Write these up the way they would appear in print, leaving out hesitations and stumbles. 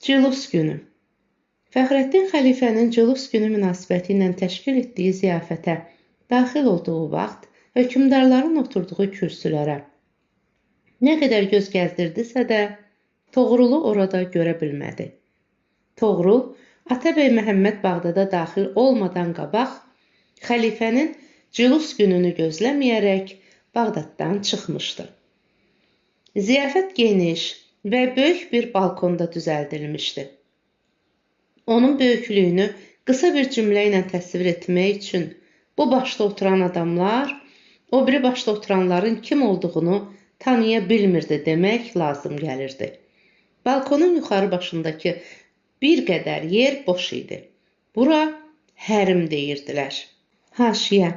Cülus günü. Fəxrəddin xəlifənin Cülus günü münasibəti ilə təşkil etdiyi ziyafətə daxil olduğu vaxt hökmdarların oturduğu kürsülərə nə qədər göz gəzdirdisə də Toğrulu orada görə bilmədi. Toğrul, Atabəy Məhəmməd Bağdada daxil olmadan qabaq xəlifənin Cülus gününü gözləməyərək Bağdaddan çıxmışdı. Ziyafət geniş və böyük bir balkonda düzəldilmişdi. Onun böyüklüyünü qısa bir cümlə ilə təsvir etmək üçün bu başda oturan adamlar, o biri başda oturanların kim olduğunu tanıya bilmirdi demək lazım gəlirdi. Balkonun yuxarı başındakı bir qədər yer boş idi. Bura hərim deyirdilər. Haşiyə,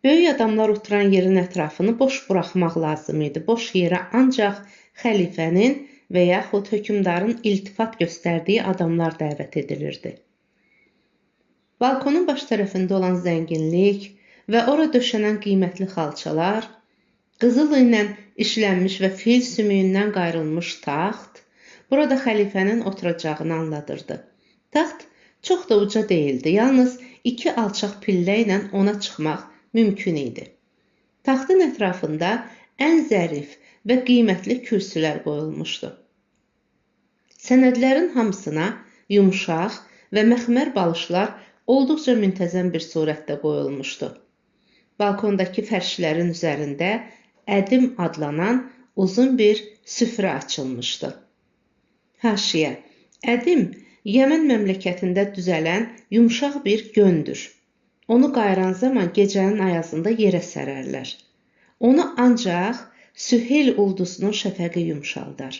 böyük adamlar oturan yerin ətrafını boş buraxmaq lazım idi. Boş yerə ancaq xəlifənin və yaxud hökmdarın iltifat göstərdiyi adamlar dəvət edilirdi. Balkonun baş tərəfində olan zənginlik və ora döşənən qiymətli xalçalar, qızıl ilə işlənmiş və fil sümüyündən qayrılmış taxt, burada xəlifənin oturacağını anladırdı. Taxt çox da uca değildi, yalnız 2 alçaq pillə ilə ona çıxmaq mümkün idi. Taxtın ətrafında ən zərif və qiymətli kürsülər qoyulmuşdu. Sənədlərin hamısına yumşaq və məxmər balışlar olduqca müntəzəm bir surətdə qoyulmuşdu. Balkondakı fərşlərin üzərində ədim adlanan uzun bir süfrə açılmışdı. Haşiyə, ədim Yəmən məmləkətində düzələn yumşaq bir göndür. Onu qayıran zaman gecənin ayazında yerə sərərlər. Onu ancaq Süheyl ulduzunun şəfəqi yumşaldar.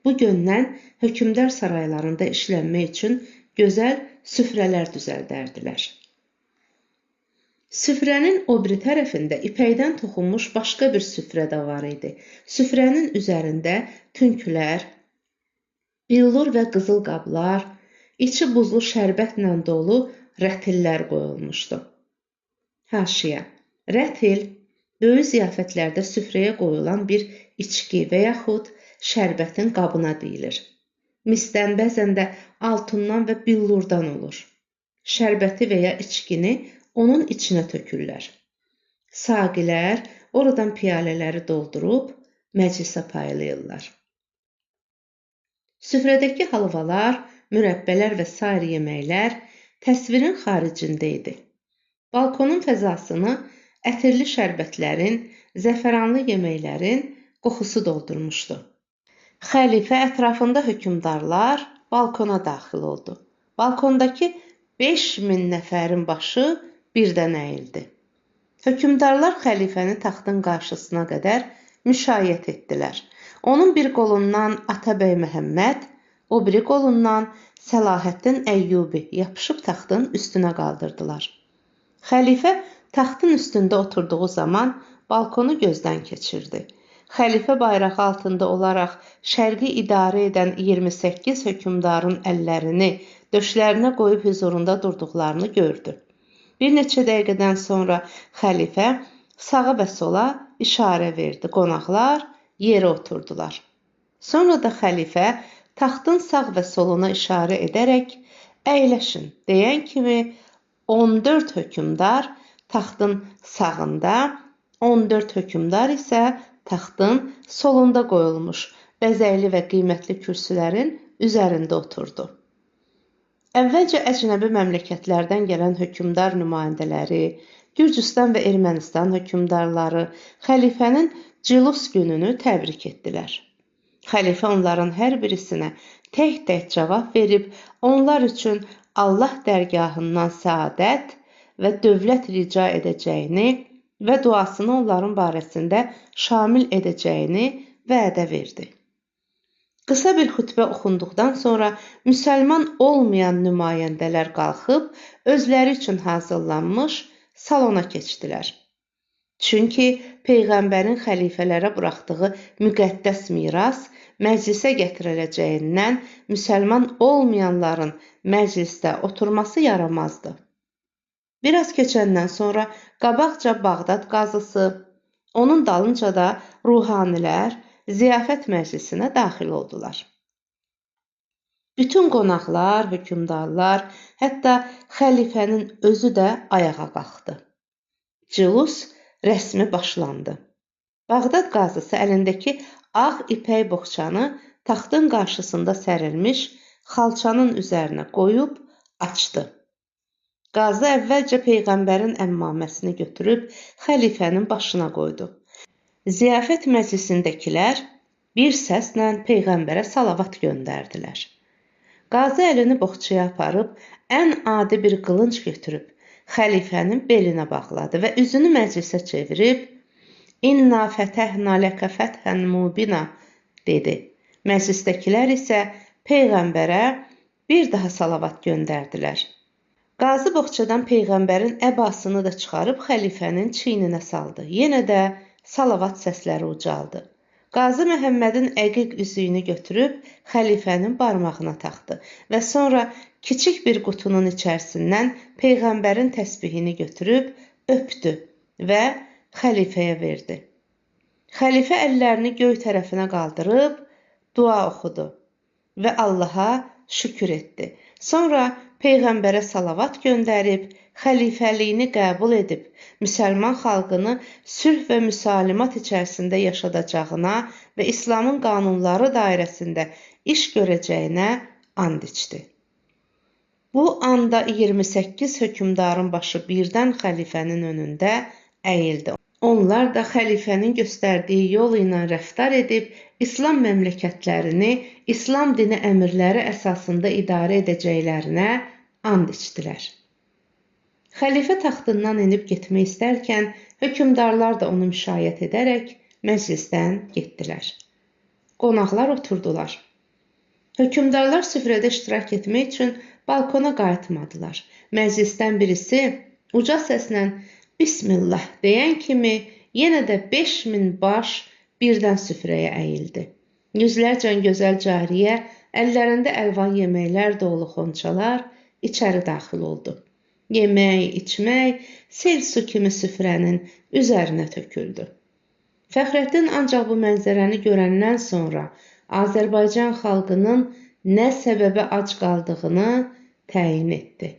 Bu göndən hökmdar saraylarında işlənmək üçün gözəl süfrələr düzəldərdilər. Süfrənin o biri tərəfində ipəkdən toxunmuş başqa bir süfrə də var idi. Süfrənin üzərində tünkülər, billur və qızıl qablar, içi buzlu şərbətlə dolu rətillər qoyulmuşdu. Haşiyə, rətil, böyük ziyafətlərdə süfrəyə qoyulan bir içki və yaxud şərbətin qabına deyilir. Misdən, bəzən də altından və billurdan olur. Şərbəti və ya içkini onun içinə tökürlər. Saqilər oradan piyalələri doldurub məclisə paylayırlar. Süfrədəki halvalar, mürəbbələr və sair yeməklər təsvirin xaricində idi. Balkonun fəzasını ətirli şərbətlərin, zəfəranlı yeməklərin qoxusu doldurmuşdu. Xəlifə ətrafında hökmdarlar balkona daxil oldu. Balkondakı 5000 nəfərin başı birdən əyildi. Hökmdarlar xəlifəni taxtın qarşısına qədər müşayiət etdilər. Onun bir qolundan Atabəy Məhəmməd, o biri qolundan Səlahəddin Əyyubi yapışıb taxtın üstünə qaldırdılar. Xəlifə taxtın üstündə oturduğu zaman balkonu gözdən keçirdi. Xəlifə bayrağı altında olaraq şərqi idarə edən 28 hökmdarın əllərini döşlərinə qoyub hüzurunda durduqlarını gördü. Bir neçə dəqiqədən sonra xəlifə sağa və sola işarə verdi. Qonaqlar yerə oturdular. Sonra da xəlifə taxtın sağ və soluna işarə edərək əyləşin deyən kimi 14 hökmdar taxtın sağında, 14 hökmdar isə taxtın solunda qoyulmuş bəzəkli və qiymətli kürsülərin üzərində oturdu. Əvvəlcə əcnəbi məmləkətlərdən gələn hökmdar nümayəndələri, Gürcüstan və Ermənistan hökmdarları xəlifənin Cülus gününü təbrik etdilər. Xəlifə onların hər birisinə tək-tək cavab verib, onlar üçün Allah dərgahından səadət və dövlət rica edəcəyini və duasını onların barəsində şamil edəcəyini vədə verdi. Qısa bir xütbə oxunduqdan sonra müsəlman olmayan nümayəndələr qalxıb özləri üçün hazırlanmış salona keçdilər. Çünki Peyğəmbərin xəlifələrə buraxdığı müqəddəs miras məclisə gətiriləcəyindən müsəlman olmayanların məclisdə oturması yaramazdı. Biraz keçəndən sonra qabaqca Bağdad qazısı, onun dalınca da ruhanilər ziyafət məclisinə daxil oldular. Bütün qonaqlar, hökmdarlar, hətta xəlifənin özü də ayağa qalxdı. Cülus rəsmi başlandı. Bağdad qazısı əlindəki ağ ipək boğçanı taxtın qarşısında sərilmiş xalçanın üzərinə qoyub açdı. Qazı əvvəlcə Peyğəmbərin əmmaməsini götürüb xəlifənin başına qoydu. Ziyafət məclisindəkilər bir səslə Peyğəmbərə salavat göndərdilər. Qazı əlini boğçaya aparıb, ən adi bir qılınc götürüb, xəlifənin belinə bağladı və üzünü məclisə çevirib, İnna fətəhna ləkə fəthən mubina, dedi. Məclisdəkilər isə Peyğəmbərə bir daha salavat göndərdilər. Qazı boğçadan Peyğəmbərin əbasını da çıxarıb xəlifənin çiyninə saldı. Yenə də salavat səsləri ucaldı. Qazı Məhəmmədin əqiq üzüyünü götürüb xəlifənin barmağına taxdı və sonra kiçik bir qutunun içərisindən Peyğəmbərin təsbihini götürüb öpdü və xəlifəyə verdi. Xəlifə əllərini göy tərəfinə qaldırıb dua oxudu və Allaha şükür etdi. Sonra Peyğəmbərə salavat göndərib, xəlifəliyini qəbul edib, müsəlman xalqını sülh və müsalimat içərisində yaşadacağına və İslamın qanunları dairəsində iş görəcəyinə and içdi. Bu anda 28 hökmdarın başı birdən xəlifənin önündə əyildi. Onlar da xəlifənin göstərdiyi yol ilə rəftar edib, İslam məmləkətlərini İslam dini əmrləri əsasında idarə edəcəklərinə and içdilər. Xəlifə taxtından enib getmək istərkən, hökmdarlar da onu müşayiət edərək məclisdən getdilər. Qonaqlar oturdular. Hökmdarlar süfrədə iştirak etmək üçün balkona qayıtmadılar. Məclisdən birisi uca səslə Bismillah deyən kimi yenə də 5000 baş birdən süfrəyə əyildi. Yüzlərcə gözəl cariyə, əllərində əlvan yeməklər dolu xonçalar içəri daxil oldu. Yemək, içmək, sel su kimi süfrənin üzərinə töküldü. Fəxrəddin ancaq bu mənzərəni görəndən sonra Azərbaycan xalqının nə səbəbə ac qaldığını təyin etdi.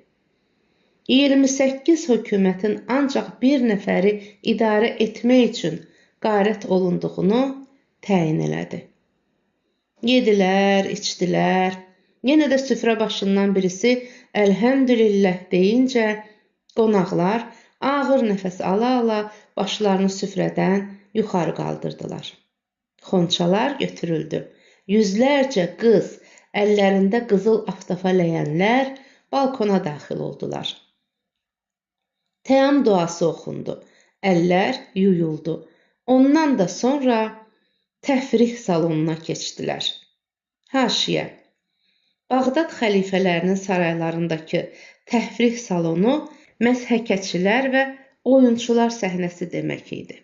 28 hökumətin ancaq bir nəfəri idarə etmək üçün qarət olunduğunu təyin elədi. Yedilər, içdilər. Yenə də süfrə başından birisi Əlhəmdülillah deyincə qonaqlar ağır nəfəs ala-ala başlarını süfrədən yuxarı qaldırdılar. Xonçalar götürüldü. Yüzlərcə qız, əllərində qızıl aftafa ləyənlər balkona daxil oldular. Təam duası oxundu. Əllər yuyuldu. Ondan da sonra təfrih salonuna keçdilər. Haşiyə. Bağdad xəlifələrinin saraylarındakı təfrih salonu məshəkəçilər və oyunçular səhnəsi demək idi.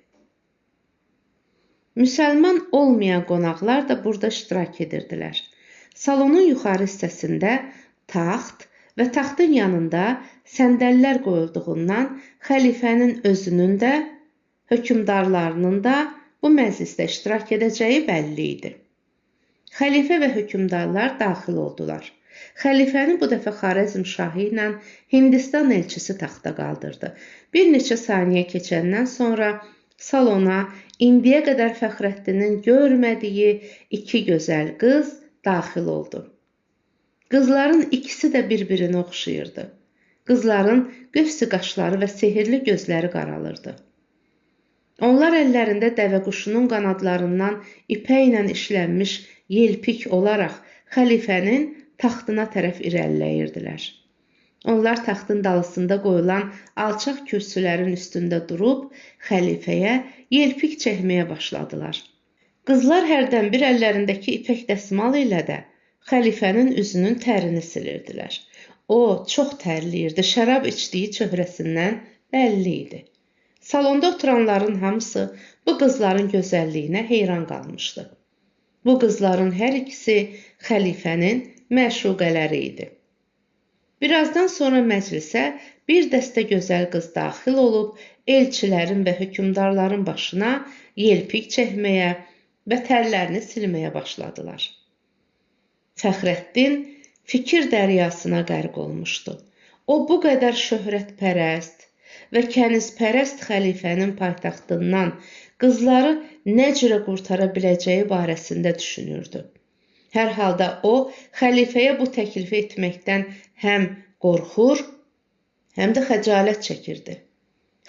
Müsəlman olmayan qonaqlar da burada iştirak edirdilər. Salonun yuxarı hissəsində taxt və taxtın yanında səndəllər qoyulduğundan xəlifənin özünün də, hökmdarlarının da bu məclisdə iştirak edəcəyi bəlli idi. Xəlifə və hökmdarlar daxil oldular. Xəlifəni bu dəfə Xarəzm şahı ilə Hindistan elçisi taxta qaldırdı. Bir neçə saniyə keçəndən sonra salona indiyə qədər Fəxrəddinin görmədiyi iki gözəl qız daxil oldu. Qızların ikisi də bir-birinə oxşayırdı. Qızların qövsi qaşları və sehirli gözləri qaralırdı. Onlar əllərində dəvəquşunun qanadlarından ipəklə işlənmiş yelpik olaraq xəlifənin taxtına tərəf irəliləyirdilər. Onlar taxtın dalısında qoyulan alçaq kürsülərin üstündə durub xəlifəyə yelpik çəkməyə başladılar. Qızlar hərdən bir əllərindəki ipək dəsmal ilə də xəlifənin üzünün tərini silirdilər. O çox tərləyirdi, şərab içdiyi çöhrəsindən bəlli idi. Salonda oturanların hamısı bu qızların gözəlliyinə heyran qalmışdı. Bu qızların hər ikisi xəlifənin məşuqələri idi. Birazdan sonra məclisə bir dəstə gözəl qız daxil olub, elçilərin və hökmdarların başına yelpik çəkməyə və tərlərini silməyə başladılar. Fəxrəddin fikir dəryasına qərq olmuşdu. O bu qədər şöhrətpərəst və kənizpərəst xəlifənin paytaxtından qızları nə cürə qurtara biləcəyi barəsində düşünürdü. Hər halda o, xəlifəyə bu təklifi etməkdən həm qorxur, həm də xəcalət çəkirdi.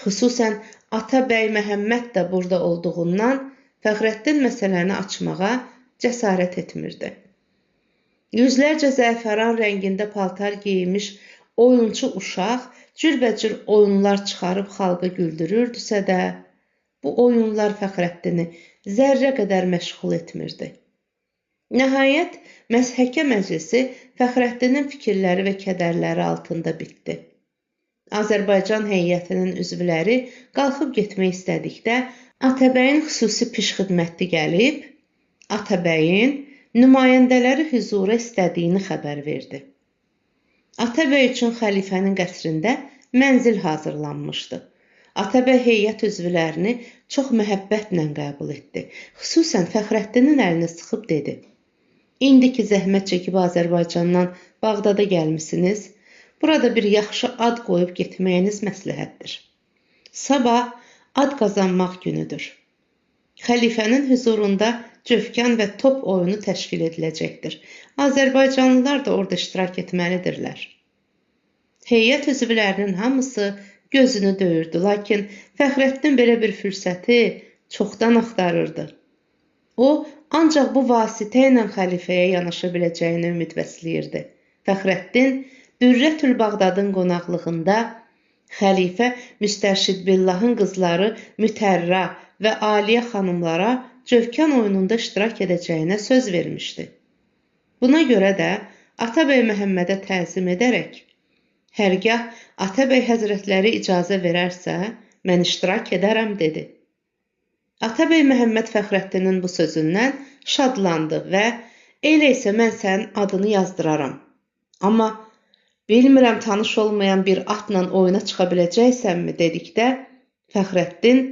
Xüsusən Atabəy Məhəmməd də burada olduğundan Fəxrəddin məsələni açmağa cəsarət etmirdi. Yüzlərcə zəfəran rəngində paltar geyinmiş oyunçu uşaq cürbəcür oyunlar çıxarıb xalqı güldürürdüsə də, bu oyunlar Fəxrəddini zərrə qədər məşğul etmirdi. Nəhayət, məzhəkə məclisi Fəxrəddinin fikirləri və kədərləri altında bitdi. Azərbaycan heyətinin üzvləri qalxıb getmək istədikdə, Atabəyin xüsusi pişxidmətli gəlib, Atabəyin nümayəndələri hüzura istədiyini xəbər verdi. Atabəy üçün xəlifənin qəsrində mənzil hazırlanmışdı. Atabəy heyət üzvlərini çox məhəbbətlə qəbul etdi. Xüsusən Fəxrəddinin əlini sıxıb dedi: "İndi ki zəhmət çəkib Azərbaycandan Bağdada gəlmisiniz, burada bir yaxşı ad qoyub getməyiniz məsləhətdir. Sabah ad qazanmaq günüdür. Xəlifənin hüzurunda cövkən və top oyunu təşkil ediləcəkdir. Azərbaycanlılar da orada iştirak etməlidirlər." Heyət üzvlərinin hamısı gözünü döyürdü, lakin Fəxrəddin belə bir fürsəti çoxdan axtarırdı. O, ancaq bu vasitə ilə xəlifəyə yanaşa biləcəyini ümid bəsləyirdi. Fəxrəddin Dürrətül Bağdadın qonaqlığında xəlifə Müstərşid Billahın qızları Mütərra və Aliyə xanımlara cövkən oyununda iştirak edəcəyinə söz vermişdi. Buna görə də Atabəy Məhəmmədə təzim edərək, hərgah Atabəy həzrətləri icazə verərsə, mən iştirak edərəm, dedi. Atabəy Məhəmməd Fəxrəddinin bu sözündən şadlandı və elə isə mən sənin adını yazdıraram. Amma bilmirəm tanış olmayan bir atla oyuna çıxa biləcəksənmi dedikdə, Fəxrəddin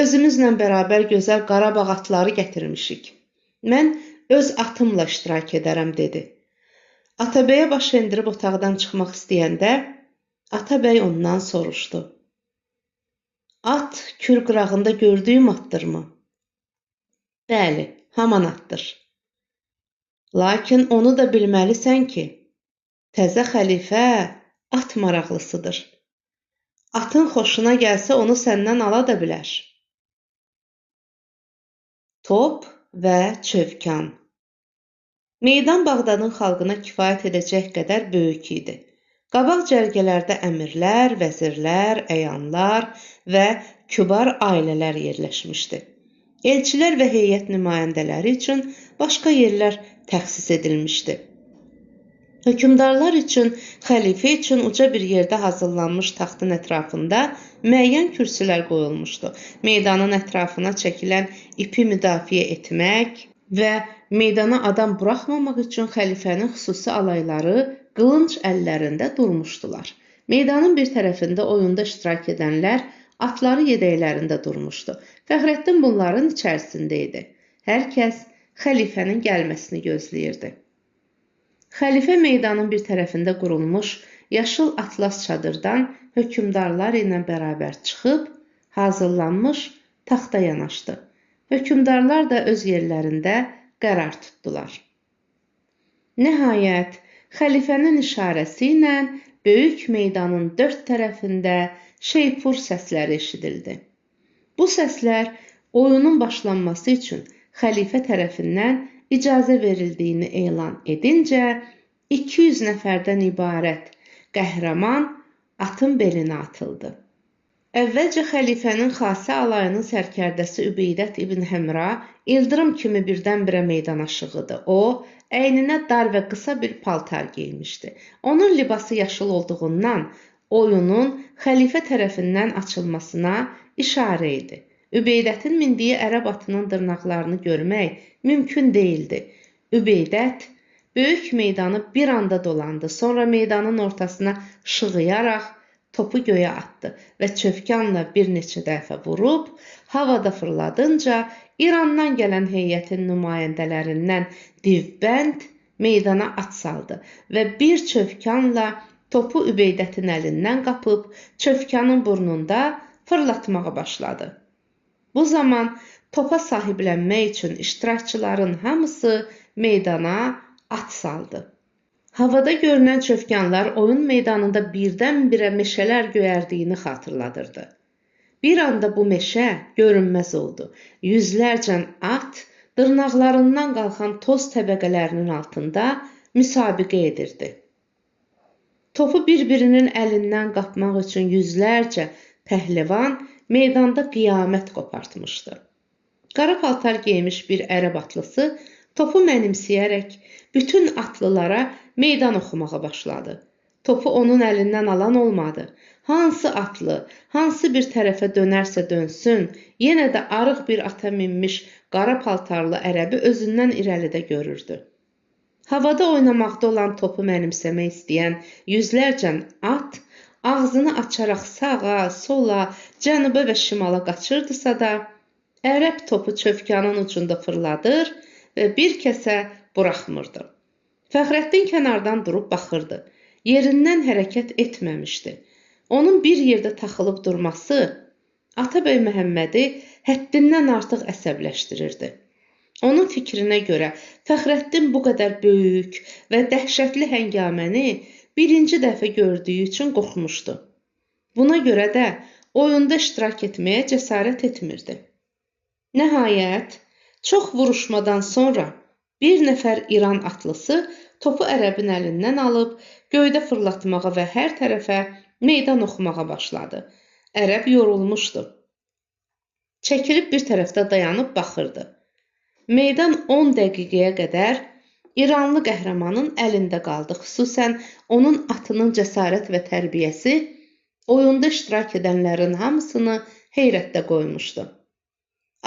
özümüzlə bərabər gözəl Qarabağ atları gətirmişik. Mən öz atımla iştirak edərəm, dedi. Atabəyə baş endirib otaqdan çıxmaq istəyəndə, Atabəy ondan soruşdu: "At Kür qırağında gördüyüm atdırmı?" "Bəli, haman atdır. Lakin onu da bilməlisən ki, təzə xəlifə at maraqlısıdır. Atın xoşuna gəlsə onu səndən ala da bilər." Top və çövkan. Meydan Bağdadın xalqına kifayət edəcək qədər böyük idi. Qabaq cərgələrdə əmirlər, vəzirlər, əyanlar və kübar ailələr yerləşmişdi. Elçilər və heyət nümayəndələri üçün başqa yerlər təxsis edilmişdi. Hökmdarlar üçün, xəlifə üçün uca bir yerdə hazırlanmış taxtın ətrafında müəyyən kürsülər qoyulmuşdu. Meydanın ətrafına çəkilən ipi müdafiə etmək və meydana adam buraxmamaq üçün xəlifənin xüsusi alayları qılınc əllərində durmuşdular. Meydanın bir tərəfində oyunda iştirak edənlər atları yedəklərində durmuşdu. Fəxrəddin bunların içərisində idi. Hər kəs xəlifənin gəlməsini gözləyirdi. Xəlifə meydanın bir tərəfində qurulmuş yaşıl atlas çadırdan hökmdarlar ilə bərabər çıxıb, hazırlanmış taxta yanaşdı. Hökmdarlar da öz yerlərində qərar tutdular. Nəhayət, xəlifənin işarəsi ilə böyük meydanın dörd tərəfində şeypur səsləri eşidildi. Bu səslər oyunun başlanması üçün xəlifə tərəfindən icazə verildiyini elan edincə 200 nəfərdən ibarət qəhrəman atın belinə atıldı. Əvvəlcə xəlifənin xasə alayının sərkərdəsi Übeydət ibn Həmra ildırım kimi birdən-birə meydana şığıdı. O, əyninə dar və qısa bir paltar geymişdi. Onun libası yaşıl olduğundan oyunun xəlifə tərəfindən açılmasına işarə idi. Übeydətin mindiyi ərəb atının dırnaqlarını görmək mümkün değildi. Übeydət böyük meydanı bir anda dolandı. Sonra meydanın ortasına şığıyaraq topu göyə atdı və çövkanla bir neçə dəfə vurub, havada fırladınca İrandan gələn heyətin nümayəndələrindən Divbənd meydana at saldı və bir çövkanla topu Übeydətin əlindən qapıb çövkanın burnunda fırlatmağa başladı. Bu zaman topa sahiblənmək üçün iştirakçıların hamısı meydana at saldı. Havada görünən çövkanlar oyun meydanında birdən-birə meşələr göyərdiyini xatırladırdı. Bir anda bu meşə görünməz oldu. Yüzlərcə at dırnaqlarından qalxan toz təbəqələrinin altında müsabiqə edirdi. Topu bir-birinin əlindən qapmaq üçün yüzlərcə pəhlivan meydanda qiyamət qopartmışdı. Qara paltar geymiş bir ərəb atlısı topu mənimsəyərək bütün atlılara meydan oxumağa başladı. Topu onun əlindən alan olmadı. Hansı atlı, hansı bir tərəfə dönərsə dönsün, yenə də arıq bir ata minmiş qara paltarlı ərəbi özündən irəlidə görürdü. Havada oynamaqda olan topu mənimsəmək istəyən yüzlərcə at ağzını açaraq sağa, sola, cənuba və şimala qaçırdısa da, ərəb topu çövkanın ucunda fırladır və bir kəsə buraxmırdı. Fəxrəddin kənardan durub baxırdı. Yerindən hərəkət etməmişdi. Onun bir yerdə taxılıb durması Atabəy Məhəmmədi həddindən artıq əsəbləşdirirdi. Onun fikrinə görə Fəxrəddin bu qədər böyük və dəhşətli həngaməni birinci dəfə gördüyü üçün qorxmuşdu. Buna görə də oyunda iştirak etməyə cəsarət etmirdi. Nəhayət, çox vuruşmadan sonra bir nəfər İran atlısı topu ərəbin əlindən alıb göydə fırlatmağa və hər tərəfə meydan oxumağa başladı. Ərəb yorulmuşdu. Çəkilib bir tərəfdə dayanıb baxırdı. Meydan 10 dəqiqəyə qədər İranlı qəhrəmanın əlində qaldı. Xüsusən onun atının cəsarət və tərbiyəsi oyunda iştirak edənlərin hamısını heyrətdə qoymuşdu.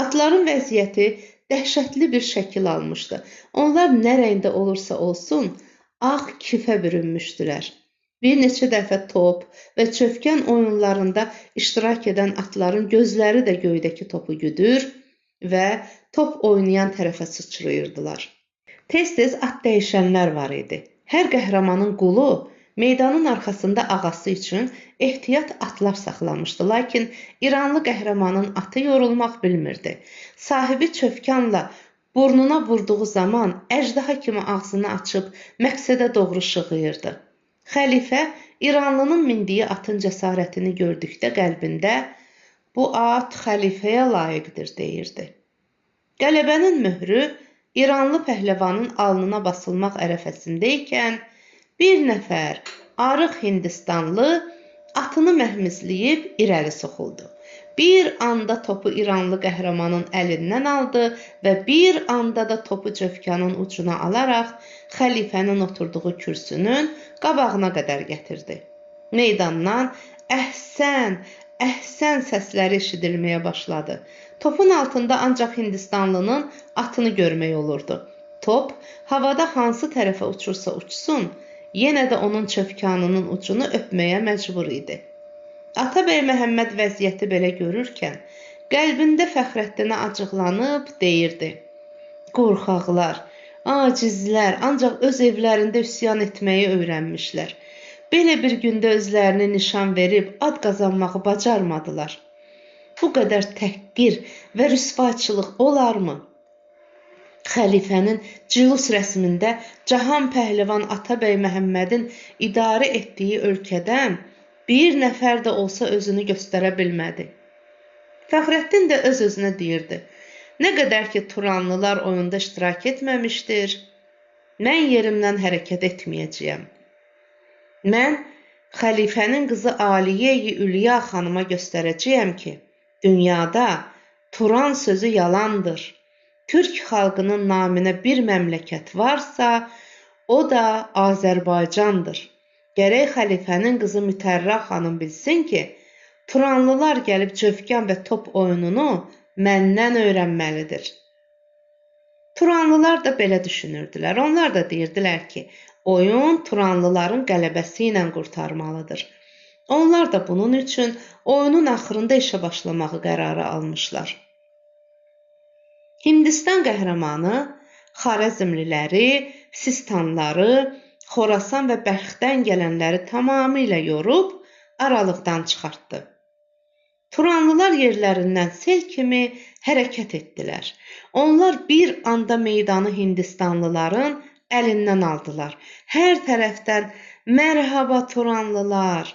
Atların vəziyyəti dəhşətli bir şəkil almışdı. Onlar nə rəngdə olursa olsun, ağ kifə bürünmüşdülər. Bir neçə dəfə top və çövkən oyunlarında iştirak edən atların gözləri də göydəki topu güdür və top oynayan tərəfə sıçrayırdılar. Tez-tez at dəyişənlər var idi. Hər qəhrəmanın qulu meydanın arxasında ağası üçün ehtiyat atlar saxlamışdı. Lakin İranlı qəhrəmanın atı yorulmaq bilmirdi. Sahibi çövkanla burnuna vurduğu zaman əjdaha kimi ağzını açıb məqsədə doğru şığıyırdı. Xəlifə İranlının mindiyi atın cəsarətini gördükdə qəlbində "Bu at xəlifəyə layiqdir" deyirdi. Qələbənin möhrü İranlı pəhləvanın alnına basılmaq ərəfəsindəykən bir nəfər arıq Hindistanlı atını məhmizləyib irəli soxuldu. Bir anda topu İranlı qəhrəmanın əlindən aldı və bir anda da topu çövkanın ucuna alaraq xəlifənin oturduğu kürsünün qabağına qədər gətirdi. Meydandan "Əhsən, əhsən" səsləri eşidilməyə başladı. Topun altında ancaq Hindistanlının atını görmək olurdu. Top havada hansı tərəfə uçursa uçsun, yenə də onun çövkanının ucunu öpməyə məcbur idi. Atabəy Məhəmməd vəziyyəti belə görürkən, qəlbində Fəxrəddinə acıqlanıb deyirdi: "Qorxaqlar, acizlər ancaq öz evlərində üsyan etməyi öyrənmişlər. Belə bir gündə özlərini nişan verib ad qazanmağı bacarmadılar. Bu qədər təhqir və rüsvaçılıq olarmı?" Xəlifənin cülus rəsmində Cahan Pəhləvan Atabəy Məhəmmədin idarə etdiyi ölkədən bir nəfər də olsa özünü göstərə bilmədi. Fəxrəddin də öz-özünə deyirdi: "Nə qədər ki Turanlılar oyunda iştirak etməmişdir, mən yerimdən hərəkət etməyəcəyəm. Mən xəlifənin qızı Aliyə-i Ülya xanıma göstərəcəyəm ki, dünyada Turan sözü yalandır. Türk xalqının naminə bir məmləkət varsa, o da Azərbaycandır. Gərək xəlifənin qızı Mütərrə xanım bilsin ki, Turanlılar gəlib çövkan və top oyununu məndən öyrənməlidir." Turanlılar da belə düşünürdülər. Onlar da deyirdilər ki, oyun Turanlıların qələbəsi ilə qurtarmalıdır. Onlar da bunun üçün oyunun axırında işə başlamağı qərarı almışlar. Hindistan qəhrəmanı Xarəzmliləri, Sistanları, Xorasan və Bəlxdən gələnləri tamamilə yorub aralıqdan çıxartdı. Turanlılar yerlərindən sel kimi hərəkət etdilər. Onlar bir anda meydanı Hindistanlıların əlindən aldılar. Hər tərəfdən mərhaba Turanlılar,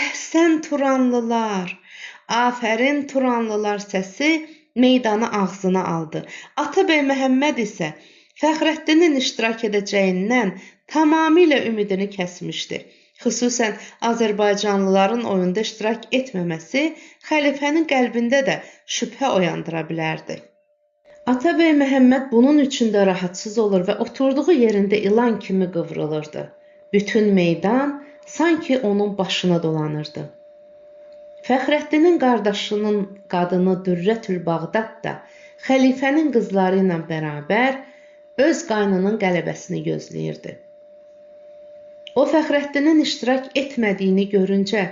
əhsən Turanlılar, afərin Turanlılar səsi meydanı ağzına aldı. Atabəy Məhəmməd isə Fəxrəddinin iştirak edəcəyindən tamamilə ümidini kəsmişdi. Xüsusən Azərbaycanlıların oyunda iştirak etməməsi xəlifənin qəlbində də şübhə oyandıra bilərdi. Atabəy Məhəmməd bunun üçün də rahatsız olur və oturduğu yerində ilan kimi qıvrılırdı. Bütün meydan sanki onun başına dolanırdı. Fəxrəddinin qardaşının qadını Dürrətül Bağdad da xəlifənin qızları ilə bərabər öz qaynının qələbəsini gözləyirdi. O, Fəxrəddinin iştirak etmədiyini görüncə,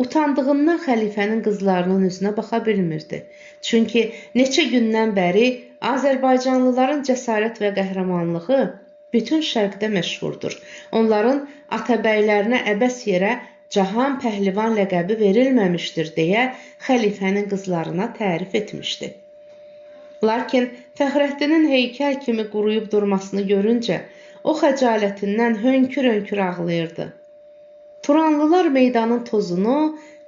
utandığından xəlifənin qızlarının üzünə baxa bilmirdi. Çünki neçə gündən bəri Azərbaycanlıların cəsarət və qəhrəmanlığı bütün şərqdə məşhurdur. Onların atabəylərinə əbəs yerə Cahan Pəhlivan ləqəbi verilməmişdir deyə xəlifənin qızlarına tərif etmişdi. Lakin Fəxrəddinin heykəl kimi quruyub durmasını görüncə, o xəcalətindən hönkür-hönkür ağlayırdı. Turanlılar meydanın tozunu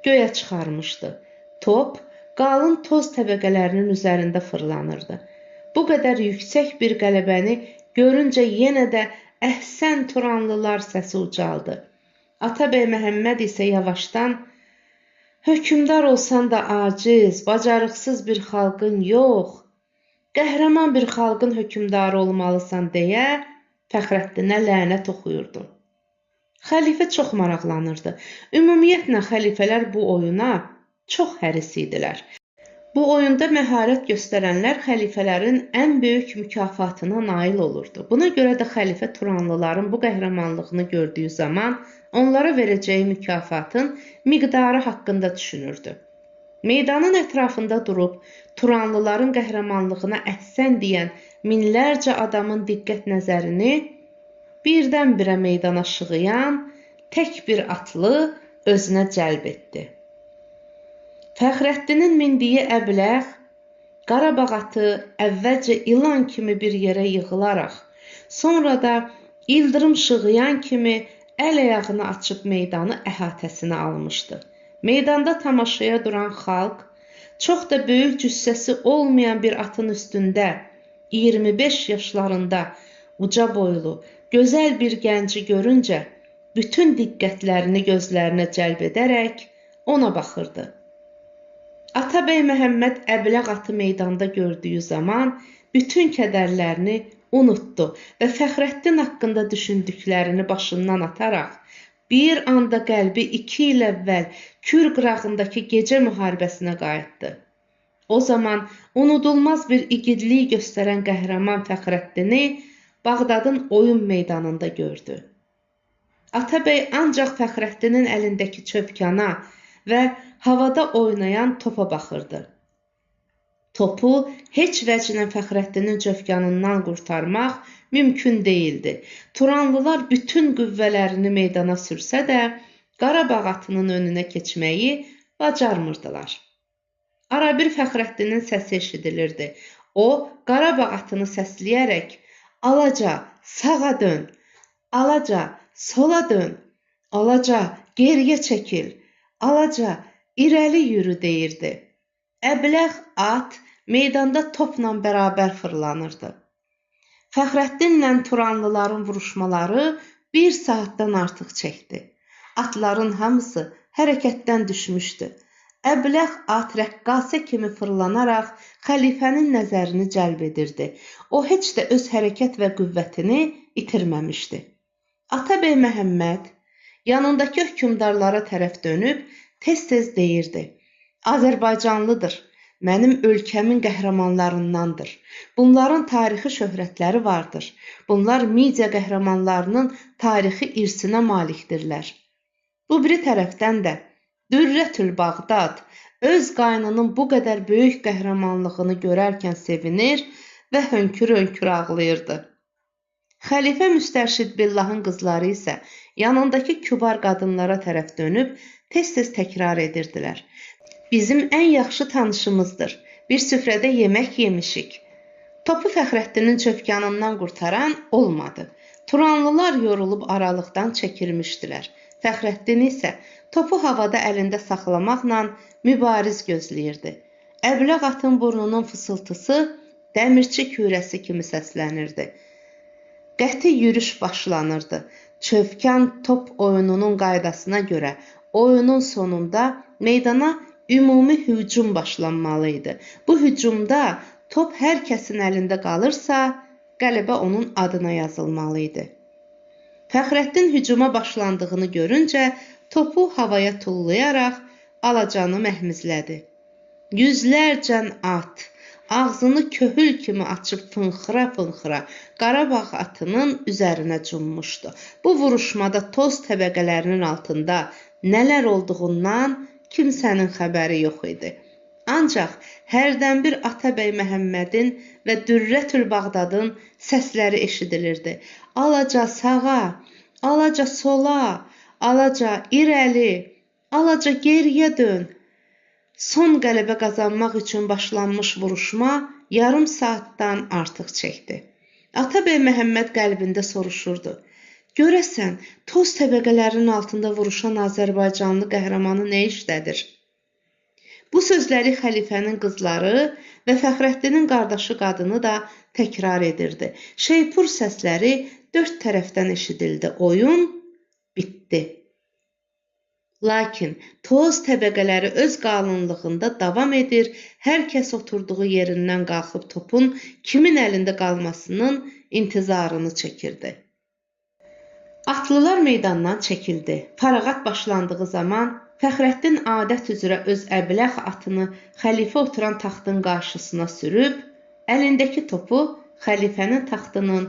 göyə çıxarmışdı. Top, qalın toz təbəqələrinin üzərində fırlanırdı. Bu qədər yüksək bir qələbəni görüncə yenə də əhsən Turanlılar səsi ucaldı. Atabəy Məhəmməd isə yavaşdan hökmdar olsan da aciz, bacarıqsız bir xalqın yox, qəhrəman bir xalqın hökmdarı olmalısan deyə Fəxrəddinə lənət oxuyurdu. Xəlifə çox maraqlanırdı. Ümumiyyətlə xəlifələr bu oyuna çox həris idilər. Bu oyunda məharət göstərənlər xəlifələrin ən böyük mükafatına nail olurdu. Buna görə də xəlifə Turanlıların bu qəhrəmanlığını gördüyü zaman onlara verəcəyi mükafatın miqdarı haqqında düşünürdü. Meydanın ətrafında durub Turanlıların qəhrəmanlığına əhsən deyən minlərcə adamın diqqət nəzərini birdən-birə meydana şığıyan tək bir atlı özünə cəlb etdi. Fəxrəddinin mindiyi əbləğ, Qarabağ atı əvvəlcə ilan kimi bir yerə yığılaraq, sonra da ildırım şığıyan kimi əl-ayağını açıb meydanı əhatəsinə almışdı. Meydanda tamaşaya duran xalq, çox da böyük cüssəsi olmayan bir atın üstündə 25 yaşlarında uca boylu, gözəl bir gənci görüncə, bütün diqqətlərini gözlərinə cəlb edərək ona baxırdı. Atabəy Məhəmməd əbləğ atı meydanda gördüyü zaman bütün kədərlərini unutdu və Fəxrəddin haqqında düşündüklərini başından ataraq bir anda qəlbi 2 il əvvəl Kür qırağındakı gecə müharibəsinə qayıtdı. O zaman unudulmaz bir igidlik göstərən qəhrəman Fəxrəddini Bağdadın oyun meydanında gördü. Atabəy ancaq Fəxrəddinin əlindəki çövkana və havada oynayan topa baxırdı. Topu heç vəclə Fəxrəddinin çövkanından qurtarmaq mümkün değildi. Turanlılar bütün qüvvələrini meydana sürsə də, Qarabağ atının önünə keçməyi bacarmırdılar. Arabir Fəxrəddinin səsi eşidilirdi. O, Qarabağ atını səsləyərək, alaca, sağa dön, alaca, sola dön, alaca, geriyə çəkil, alaca, irəli yürü deyirdi. Əbləğ at meydanda topla bərabər fırlanırdı. Fəxrəddinlə Turanlıların vuruşmaları 1 saatdan artıq çəkdi. Atların hamısı hərəkətdən düşmüşdü. Əbləğ at rəqqasə kimi fırlanaraq xəlifənin nəzərini cəlb edirdi. O heç də öz hərəkət və qüvvətini itirməmişdi. Atabəy Məhəmməd yanındakı hökmdarlara tərəf dönüb tez-tez deyirdi: Azərbaycanlıdır, mənim ölkəmin qəhrəmanlarındandır. Bunların tarixi şöhrətləri vardır. Bunlar Midiya qəhrəmanlarının tarixi irsinə malikdirlər. Bu biri tərəfdən də Dürrətül Bağdad öz qaynının bu qədər böyük qəhrəmanlığını görərkən sevinir, və hönkür-hönkür ağlayırdı. Xəlifə Müstərşid Billahın qızları isə yanındakı kübar qadınlara tərəf dönüb tez-tez təkrar edirdilər. Bizim ən yaxşı tanışımızdır. Bir süfrədə yemək yemişik. Topu Fəxrəddinin çövkanından qurtaran olmadı. Turanlılar yorulub aralıqdan çəkilmişdilər. Fəxrəddin isə topu havada əlində saxlamaqla mübariz gözləyirdi. Əbləq atın burnunun fısıltısı dəmirçi kürəsi kimi səslənirdi. Qəti yürüş başlanırdı. Çövkan top oyununun qaydasına görə oyunun sonunda meydana ümumi hücum başlanmalı idi. Bu hücumda top hər kəsin əlində qalırsa, qələbə onun adına yazılmalı idi. Fəxrəddin hücuma başlandığını görüncə topu havaya tullayaraq alacanı məhmizlədi. Yüzlərcən at, ağzını köhül kimi açıb fınxıra-fınxıra Qarabağ atının üzərinə cummuşdu. Bu vuruşmada toz təbəqələrinin altında nələr olduğundan kimsənin xəbəri yox idi. Ancaq hərdən bir Atabəy Məhəmmədin və Dürrətül Bağdadın səsləri eşidilirdi. Alaca sağa, alaca sola, alaca irəli, alaca geriyə dön. Son qələbə qazanmaq üçün başlanmış vuruşma yarım saatdan artıq çəkdi. Atabəy Məhəmməd qəlbində soruşurdu. Görəsən, toz təbəqələrinin altında vuruşan Azərbaycanlı qəhrəmanı nə işlədir? Bu sözləri xəlifənin qızları və Fəxrəddinin qardaşı qadını da təkrar edirdi. Şeypur səsləri dörd tərəfdən eşidildi. Oyun bitdi. Lakin toz təbəqələri öz qalınlığında davam edir, hər kəs oturduğu yerindən qalxıb topun kimin əlində qalmasının intizarını çəkirdi. Atlılar meydandan çəkildi. Farağat başlandığı zaman Fəxrəddin adət üzrə öz əbləx atını xəlifə oturan taxtın qarşısına sürüb, əlindəki topu xəlifənin taxtının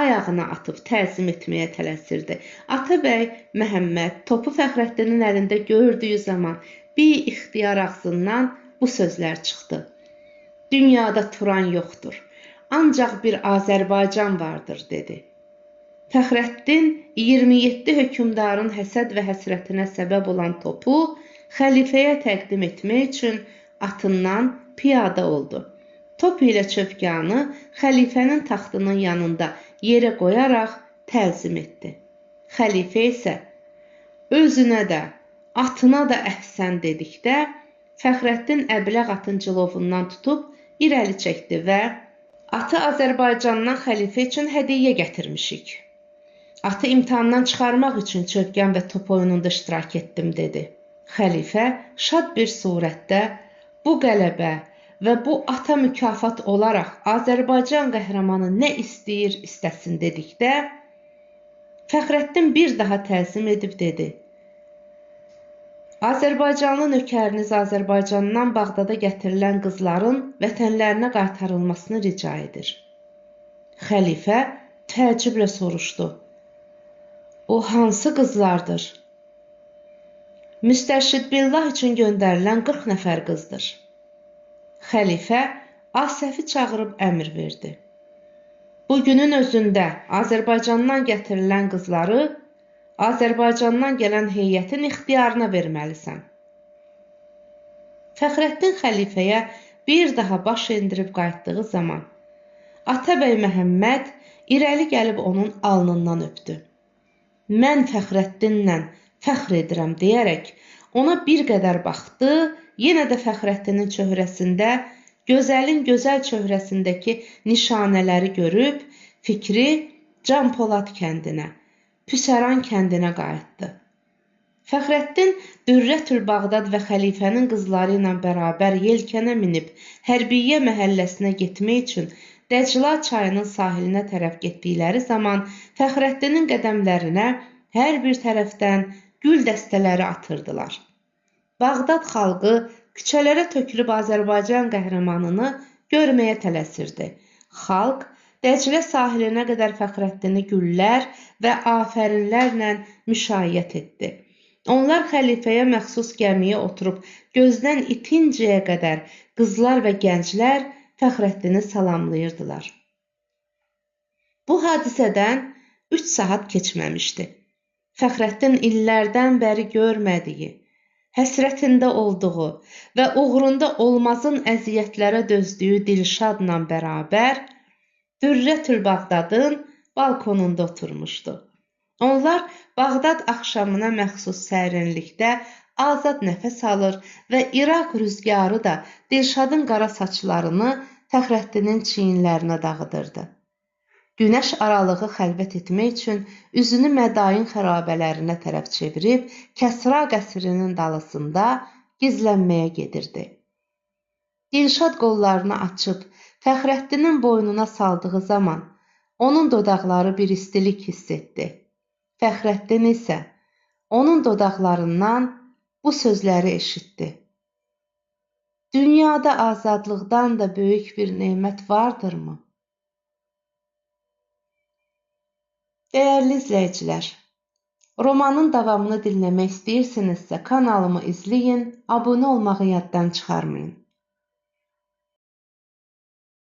ayağına atıb təzim etməyə tələsirdi. Atabəy Məhəmməd topu Fəxrəddinin əlində gördüyü zaman bir ixtiyar ağzından bu sözlər çıxdı. Dünyada Turan yoxdur, ancaq bir Azərbaycan vardır, dedi. Fəxrəddin 27 hökümdarın həsəd və həsrətinə səbəb olan topu xəlifəyə təqdim etmək üçün atından piyada oldu. Top ilə çövkanı xəlifənin taxtının yanında yerə qoyaraq təzim etdi. Xəlifə isə özünə də, atına da əhsən dedikdə, Fəxrəddin əbləq atın cilovundan tutub irəli çəkdi və atı Azərbaycandan xəlifə üçün hədiyyə gətirmişik. Atı imtahandan çıxarmaq üçün çövkan və top oyununda iştirak etdim, dedi. Xəlifə şad bir surətdə bu qələbə və bu ata mükafat olaraq Azərbaycan qəhrəmanı nə istəyir istəsin dedikdə, Fəxrəddin bir daha təzim edib dedi. Azərbaycanlı nökəriniz Azərbaycandan Bağdada gətirilən qızların vətənlərinə qaytarılmasını rica edir. Xəlifə təəccüblə soruşdu. O hansı qızlardır? Müstərşid Billah üçün göndərilən 40 nəfər qızdır. Xəlifə Asəfi çağırıb əmr verdi. Bugünün özündə Azərbaycandan gətirilən qızları Azərbaycandan gələn heyətin ixtiyarına verməlisən. Fəxrəddin xəlifəyə bir daha baş endirib qayıtdığı zaman Atabəy Məhəmməd irəli gəlib onun alnından öpdü. Mən Fəxrəddinlə fəxr edirəm deyərək ona bir qədər baxdı, yenə də Fəxrəddinin çöhrəsində, gözəlin gözəl çöhrəsindəki nişanələri görüb, fikri Can Polad kəndinə, Püsəran kəndinə qayıtdı. Fəxrəddin Dürrətül Bağdad və xəlifənin qızları ilə bərabər yelkənə minib Hərbiyyə məhəlləsinə getmək üçün Dəcla çayının sahilinə tərəf getdikləri zaman Fəxrəddinin qədəmlərinə hər bir tərəfdən gül dəstələri atırdılar. Bağdad xalqı küçələrə tökülüb Azərbaycan qəhrəmanını görməyə tələsirdi. Xalq Dəclə sahilinə qədər Fəxrəddini güllər və afərinlərlə müşayiət etdi. Onlar xəlifəyə məxsus gəmiyə oturub gözdən itincəyə qədər qızlar və gənclər Fəxrəddini salamlayırdılar. Bu hadisədən 3 saat keçməmişdi. Fəxrəddin illərdən bəri görmədiyi, həsrətində olduğu və uğrunda olmazın əziyyətlərə dözdüyü Dilşadla bərabər Dürrətül Bağdadın balkonunda oturmuşdu. Onlar Bağdad axşamına məxsus sərinlikdə azad nəfəs alır və İraq rüzgarı da Dilşadın qara saçlarını Fəxrəddinin çiyinlərinə dağıdırdı. Günəş aralığı xəlvət etmək üçün üzünü Mədain xərabələrinə tərəf çevirib Kəsra qəsrinin dalısında gizlənməyə gedirdi. Dilşad qollarını açıb Fəxrəddinin boynuna saldığı zaman onun dodaqları bir istilik hiss etdi. Fəxrəddin isə onun dodaqlarından bu sözləri eşitdi. Dünyada azadlıqdan da böyük bir nemət vardırmı? Dəyərli izləyicilər, romanın davamını dinləmək istəyirsinizsə kanalımı izləyin, abunə olmağı yaddan çıxarmayın.